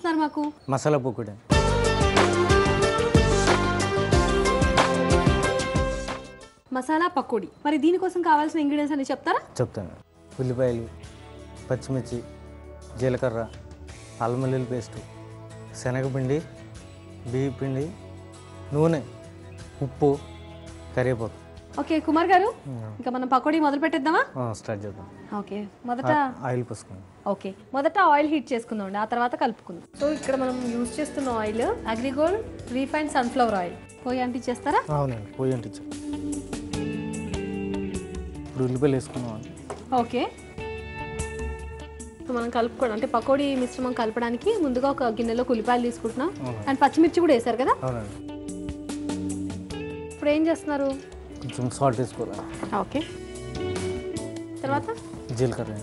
చూపిస్తున్నారు మాకు? మసాలా పకోడీ. మసాలా పకోడీ. మరి దీనికోసం కావాల్సిన ఇంగ్రీడియంట్స్ అన్ని చెప్తారా? చెప్తాను. ఉల్లిపాయలు, పచ్చిమిర్చి, జీలకర్ర, అల్లం వెల్లుల్లి పేస్టు, శనగపిండి, బియ్య పిండి, నూనె, ఉప్పు, కరివేపాకు. ఓకే కుమార్ గారు, ఇంకా మనం పకోడీ మొదలు పెట్టేద్దామా? స్టార్ట్ చేద్దాం. ఓకే, మొదట ఆయిల్ పోసుకుందాం. ఓకే, మొదట ఆయిల్ హీట్ చేసుకుందాం, ఆ తర్వాత కలుపుకుందాం. సో ఇక్కడ మనం యూజ్ చేస్తున్న oil AgriGold refined sunflower oil. పోయి అంటించేస్తారా? అవునండి, పోయి అంటించాం. ఇప్పుడు ఉల్లిపాయలు వేసుకున్నాం. ఓకే, సో మనం కలుపుకోవడం అంటే పకోడీ మిశ్రమం కలపడానికి ముందుగా ఒక గిన్నెలో ఉల్లిపాయలు తీసుకుంటున్నాం అండ్ పచ్చిమిర్చి కూడా వేసారు కదా. అవునండి. ఇప్పుడు ఏం చేస్తున్నారు? కొంచెం సాల్ట్ వేసుకోవాలి. ఓకే, తర్వాత జీలకర్ర.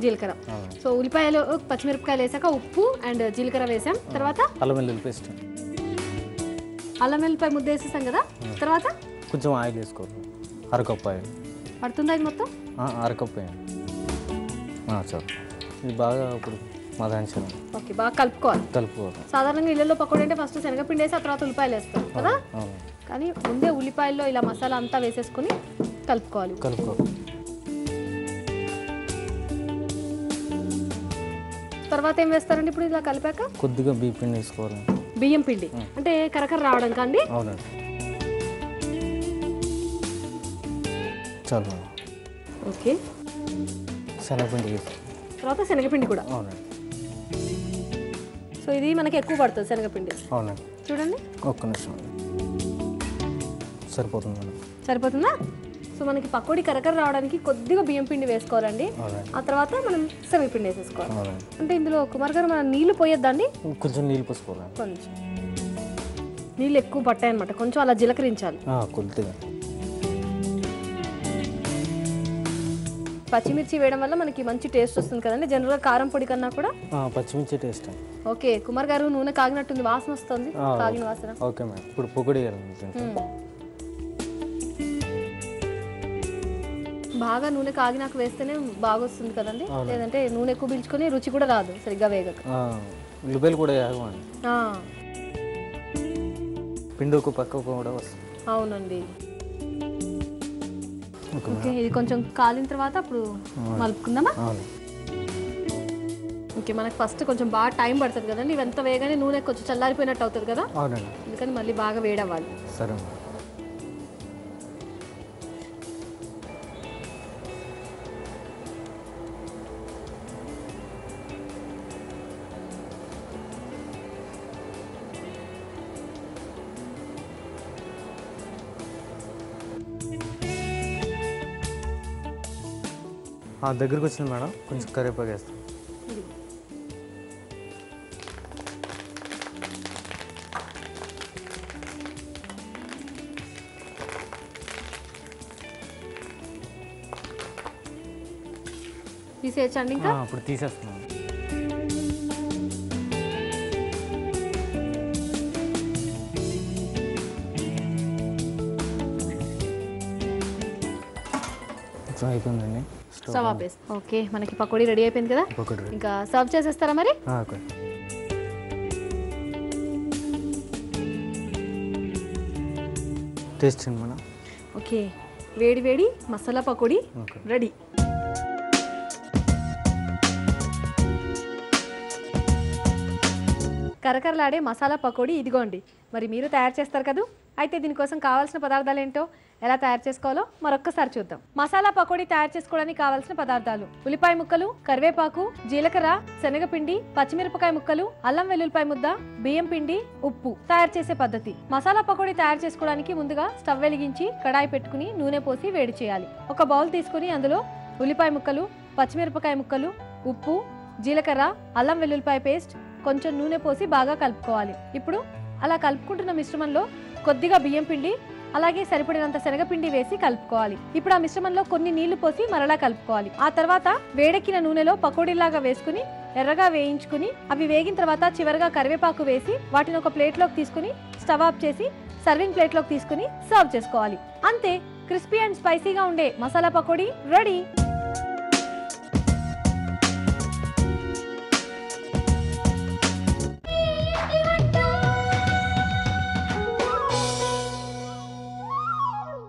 జీలకర్ర. సో ఉల్లిపాయలు పచ్చిమిరపకాయలు వేసాక ఉప్పు అండ్ జీలకర్ర వేసాం. తర్వాత అల్లం వెల్లుల్లి పేస్ట్. అల్లం వెల్లుల్లిపాయ ముద్ద వేసేసాం కదా. తర్వాత కొంచెం ఆయిల్ వేసుకోవాలి. అరకప్పు ఆయిల్ పడుతుందా ఇది మొత్తం? అరకప్పు ఆయిల్ చాలు. ఇది బాగా ఇప్పుడు మదాంచాలి. ఓకే, బాగా కలుపుకోవాలి. సాధారణంగా ఇళ్ళలో పకోడీ అంటే ఫస్ట్ శనగపిండి వేసి ఆ తర్వాత ఉల్లిపాయలు వేస్తాం కదా, కానీ ముందే ఉల్లిపాయల్లో ఇలా మసాలా అంతా వేసేసుకుని కలుపుకోవాలి. తర్వాత ఏం వేస్తారండి ఇప్పుడు ఇలా కలిపాక? కొద్దిగా బియ్యం పిండి వేసుకోవాలి. బియ్యం పిండి అంటే కరకర రావడం కండి. అవునండి, చాలు. ఓకే, శనగపిండి తర్వాత శనగపిండి కూడా. అవునండి. సో ఇది మనకి ఎక్కువ పడుతుంది శనగపిండి. అవునండి. చూడండి, ఒక్క నిమిషం. సరిపోతుంది మేడం. సరిపోతుందా? సో మనకి పకోడీ కరకర రావడానికి కొద్దిగా బియ్యం పిండి వేసుకోవాలండి. ఆ తర్వాత మనం శనగపిండి వేసేసుకోవాలి. అంటే ఇందులో కుమార్ గారు మనం నీళ్లు పోయొద్దండి? కొంచెం నీళ్ళు పోసుకోవాలి. కొంచెం నీళ్ళు ఎక్కువ పట్టాయి అనమాట, కొంచెం అలా జీలకరించాలి కొద్దిగా. పచ్చిమిర్చి వేయడం వల్ల మనకి మంచి టేస్ట్ వస్తుంది కదండి. జనరల్గా కారం పొడి కన్నా కూడా పచ్చిమిర్చి టేస్ట్. ఓకే కుమార్ గారు, నూనె కాగినట్టుంది, వాసన వస్తుంది, కాగిన వాసన. ఓకే మేడం, ఇప్పుడు పొగడి బాగా నూనె కాగినాక వేస్తేనే బాగా వస్తుంది కదండి, లేదంటే నూనె ఎక్కువ పీల్చుకొని రుచి కూడా రాదు సరిగ్గా వేగక. ఉల్లిపాయలు కూడా పిండి ఒక పక్క కూడా వస్తుంది. అవునండి. ఓకే, ఇది కొంచెం కాలిన తర్వాత అప్పుడు మలుపుకుందామా? ఓకే, మనకి ఫస్ట్ కొంచెం బాగా టైం పడుతుంది కదండి, ఇవంతా వేగానే నూనె కొంచెం చల్లారిపోయినట్టు అవుతుంది కదా. అవునండి, అందుకని మళ్ళీ బాగా వేడవ్వాలి. సరే. దగ్గరకు వచ్చింది మేడం, కొంచెం కరివేపాకు వేస్తాం. తీసేయచ్చండి ఇంకా? ఇప్పుడు తీసేస్తున్నాం. అయిపోయిందండి. స్టవ్ ఆపేసి. ఓకే, మనకి పకోడీ రెడీ అయిపోయింది కదా, ఇంకా సర్వ్ చేసేస్తారా మరి? Taste madam. ఓకే, వేడి వేడి మసాలా పకోడీ రెడీ. కరకరలాడే మసాలా పకోడీ ఇదిగోండి. మరి మీరు తయారు చేస్తారు కదా, అయితే దీనికోసం కావాల్సిన పదార్థాలు ఏంటో, ఎలా తయారు చేసుకోవాలో మరొక్కసారి చూద్దాం. మసాలా పకోడీ తయారు చేసుకోవడానికి కావాల్సిన పదార్థాలు: ఉల్లిపాయ ముక్కలు, కరివేపాకు, జీలకర్ర, శనగపిండి, పచ్చిమిరపకాయ ముక్కలు, అల్లం వెల్లుల్లిపాయ ముద్ద, బియ్యం పిండి, ఉప్పు. తయారు చేసే పద్ధతి: మసాలా పకోడీ తయారు చేసుకోవడానికి ముందుగా స్టవ్ వెలిగించి కడాయి పెట్టుకుని నూనె పోసి వేడి చేయాలి. ఒక బౌల్ తీసుకుని అందులో ఉల్లిపాయ ముక్కలు, పచ్చిమిరపకాయ ముక్కలు, ఉప్పు, జీలకర్ర, అల్లం వెల్లుల్లిపాయ పేస్ట్, కొంచెం నూనె పోసి బాగా కలుపుకోవాలి. ఇప్పుడు అలా కలుపుకుంటున్న మిశ్రమంలో కొద్దిగా బియ్యం పిండి, అలాగే సరిపడినంత శనగపిండి వేసి కలుపుకోవాలి. ఇప్పుడు ఆ మిశ్రమంలో కొన్ని నీళ్లు పోసి మరలా కలుపుకోవాలి. ఆ తర్వాత వేడెక్కిన నూనెలో పకోడీలాగా వేసుకుని ఎర్రగా వేయించుకుని, అవి వేగిన తర్వాత చివరగా కరివేపాకు వేసి వాటిని ఒక ప్లేట్లోకి తీసుకుని స్టవ్ ఆఫ్ చేసి సర్వింగ్ ప్లేట్లోకి తీసుకుని సర్వ్ చేసుకోవాలి. అంతే, క్రిస్పీ అండ్ స్పైసీగా ఉండే మసాలా పకోడీ రెడీ.